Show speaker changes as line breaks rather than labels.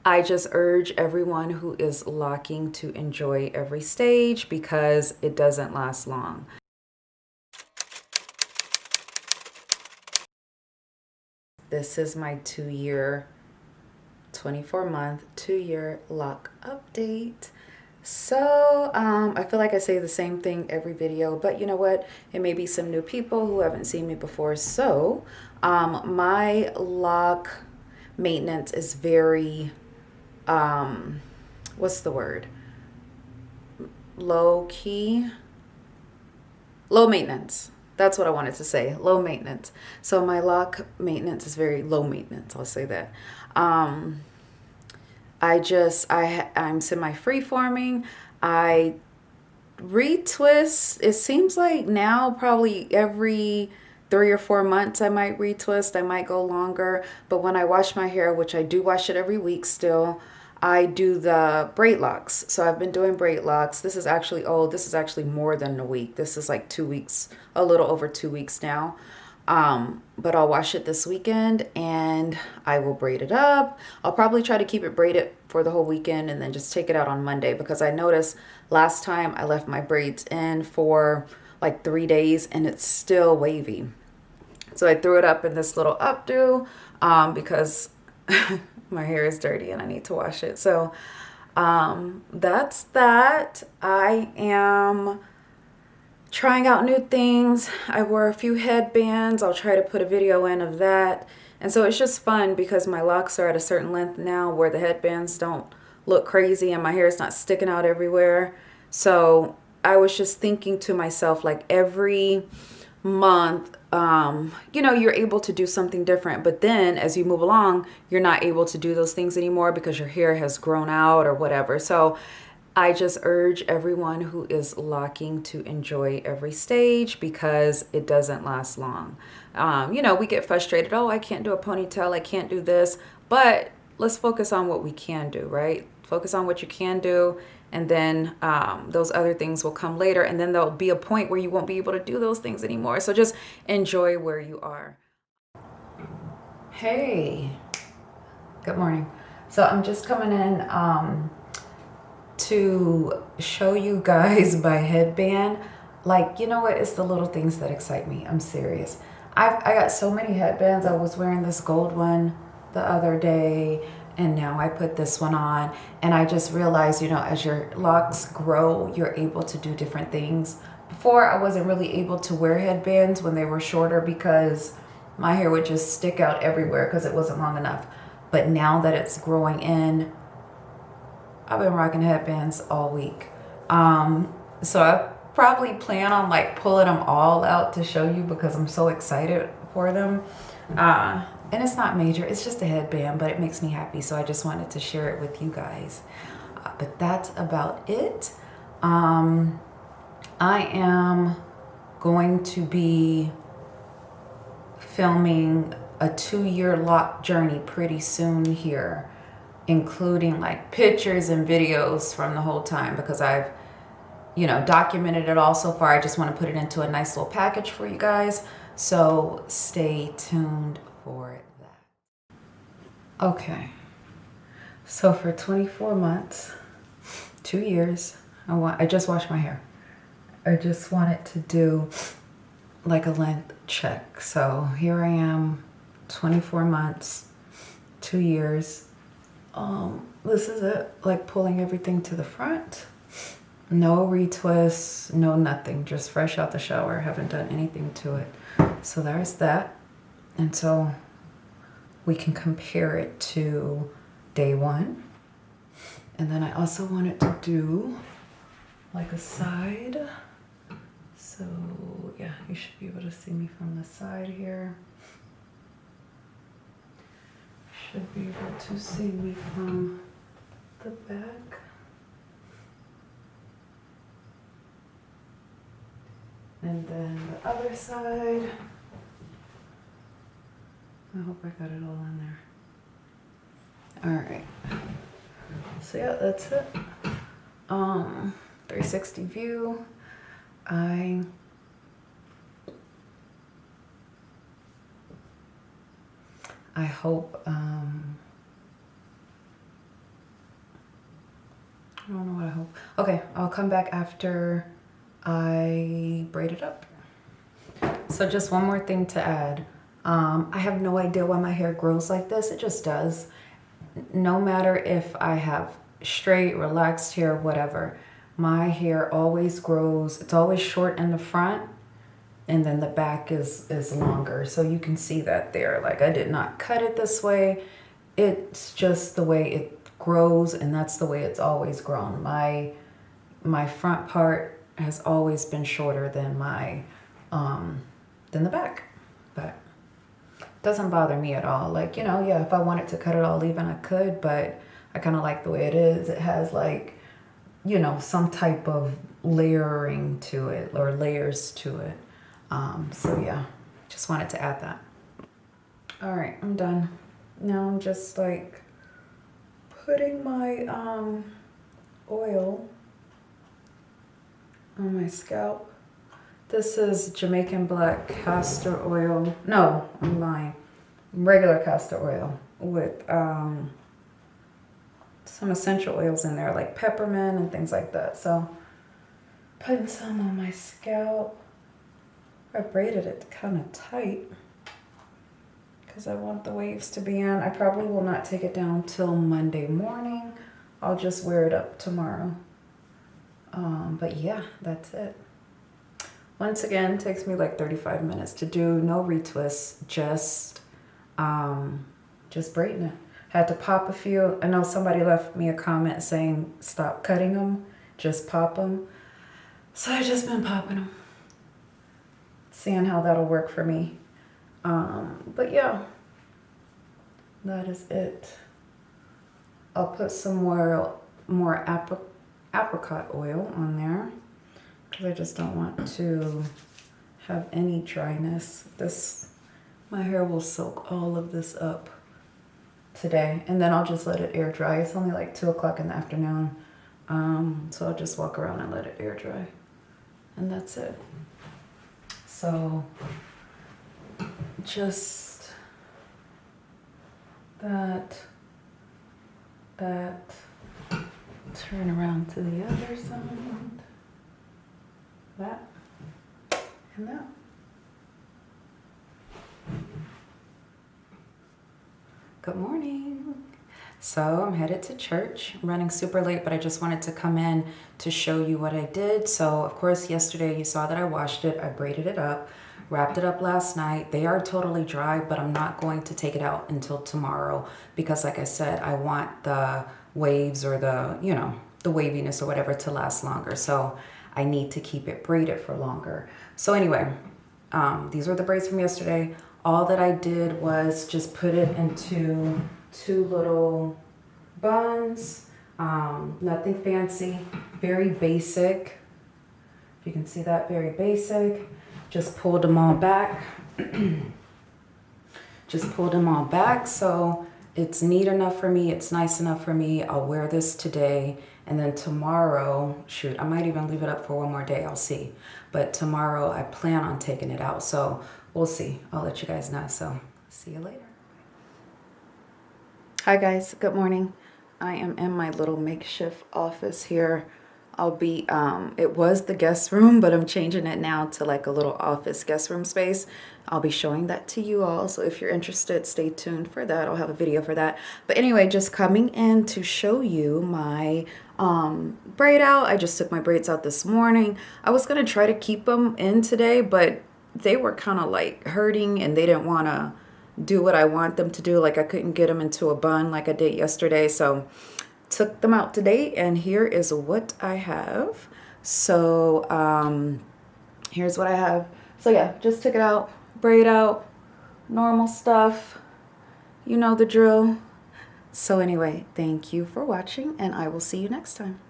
I just urge everyone who is locking to enjoy every stage because it doesn't last long. This is my 2-year, 24-month, 2-year lock update. So I feel like I say the same thing every video, but you know what? It may be some new people who haven't seen me before. So my lock maintenance is very, what's the word? Low key, low maintenance. That's what I wanted to say. Low maintenance. So my lock maintenance is very low maintenance. I'll say that. I'm semi-freeforming. I retwist. It seems like now probably every 3 or 4 months I might retwist. I might go longer. But when I wash my hair, which I do wash it every week still, I do the braid locks. So I've been doing braid locks. This is actually old. This is actually more than a week. This is like 2 weeks, a little over 2 weeks now. But I'll wash it this weekend and I will braid it up. I'll probably try to keep it braided for the whole weekend and then just take it out on Monday, because I noticed last time I left my braids in for like 3 days and it's still wavy. So I threw it up in this little updo because my hair is dirty and I need to wash it. So that's that. I am trying out new things. I wore a few headbands. I'll try to put a video in of that. And so it's just fun because my locks are at a certain length now where the headbands don't look crazy and my hair is not sticking out everywhere. So I was just thinking to myself, like every month, you're able to do something different. But then as you move along, you're not able to do those things anymore because your hair has grown out or whatever. So I just urge everyone who is locking to enjoy every stage because it doesn't last long. We get frustrated. Oh, I can't do a ponytail. I can't do this. But let's focus on what we can do, right? Focus on what you can do. And then those other things will come later. And then there'll be a point where you won't be able to do those things anymore. So just enjoy where you are. Hey, good morning. So I'm just coming in to show you guys my headband. Like, you know what? It's the little things that excite me. I'm serious. I got so many headbands. I was wearing this gold one the other day, and now I put this one on. And I just realized, as your locks grow, you're able to do different things. Before, I wasn't really able to wear headbands when they were shorter because my hair would just stick out everywhere because it wasn't long enough. But now that it's growing in, I've been rocking headbands all week. So I probably plan on like pulling them all out to show you because I'm so excited for them. And it's not major, it's just a headband, but it makes me happy. So I just wanted to share it with you guys. But that's about it. I am going to be filming a 2-year lock journey pretty soon here, including like pictures and videos from the whole time because I've, documented it all so far. I just want to put it into a nice little package for you guys. So stay tuned for that. Okay. So for 24 months, 2 years, I just washed my hair. I just wanted to do like a length check. So here I am, 24 months, 2 years. This is it, like pulling everything to the front. No retwists, no nothing, just fresh out the shower. Haven't done anything to it. So there's that. And so we can compare it to day one. And then I also wanted to do like a side. So yeah, you should be able to see me from the side here. Should be able to see me from the back. And then the other side. I hope I got it all in there. All right. So yeah, that's it. 360 view. I hope I don't know what I hope. Okay, I'll come back after I braid it up. So just one more thing to add. I have no idea why my hair grows like this. It just does. No matter if I have straight, relaxed hair, whatever, my hair always grows. It's always short in the front, and then the back is longer. So you can see that there. Like, I did not cut it this way. It's just the way it grows, and that's the way it's always grown. My front part has always been shorter than my than the back, but it doesn't bother me at all. Like, you know, yeah, if I wanted to cut it all even, I could, but I kind of like the way it is. It has, like, you know, some type of layering to it, or layers to it. So yeah, just wanted to add that. All right, I'm done. Now I'm just like putting my oil on my scalp. This is Jamaican black castor oil. No, I'm lying. Regular castor oil with some essential oils in there, like peppermint and things like that. So putting some on my scalp. I braided it kind of tight because I want the waves to be in. I probably will not take it down till Monday morning. I'll just wear it up tomorrow. But yeah, that's it. Once again, it takes me like 35 minutes to do. No retwists, just braiding it. Had to pop a few. I know somebody left me a comment saying stop cutting them, just pop them. So I've just been popping them, seeing how that'll work for me. But yeah, that is it. I'll put some more apricot oil on there, because I just don't want to have any dryness. My hair will soak all of this up today, and then I'll just let it air dry. It's only like 2 o'clock in the afternoon, so I'll just walk around and let it air dry, and that's it. So just that, turn around to the other side, that, and that. Good morning. So I'm headed to church. I'm running super late, but I just wanted to come in to show you what I did. So of course, yesterday you saw that I washed it. I braided it up, wrapped it up last night. They are totally dry, but I'm not going to take it out until tomorrow because, like I said, I want the waves or the, you know, the waviness or whatever to last longer. So I need to keep it braided for longer. So anyway, these were the braids from yesterday. All that I did was just put it into 2 little buns, nothing fancy, very basic. If you can see that, very basic. Just pulled them all back. Just pulled them all back, so it's neat enough for me, it's nice enough for me. I'll wear this today, and then tomorrow, shoot, I might even leave it up for one more day, I'll see. But tomorrow I plan on taking it out, so we'll see. I'll let you guys know, so see you later. Hi guys, good morning. I am in my little makeshift office here. I'll be, it was the guest room, but I'm changing it now to like a little office guest room space. I'll be showing that to you all. So if you're interested, stay tuned for that. I'll have a video for that. But anyway, just coming in to show you my braid out. I just took my braids out this morning. I was going to try to keep them in today, but they were kind of like hurting and they didn't want to do what I want them to do. Like I couldn't get them into a bun like I did yesterday. So took them out today, and here is what I have. So here's what I have. So yeah, just took it out, braid out, normal stuff, you know the drill. So anyway, thank you for watching, and I will see you next time.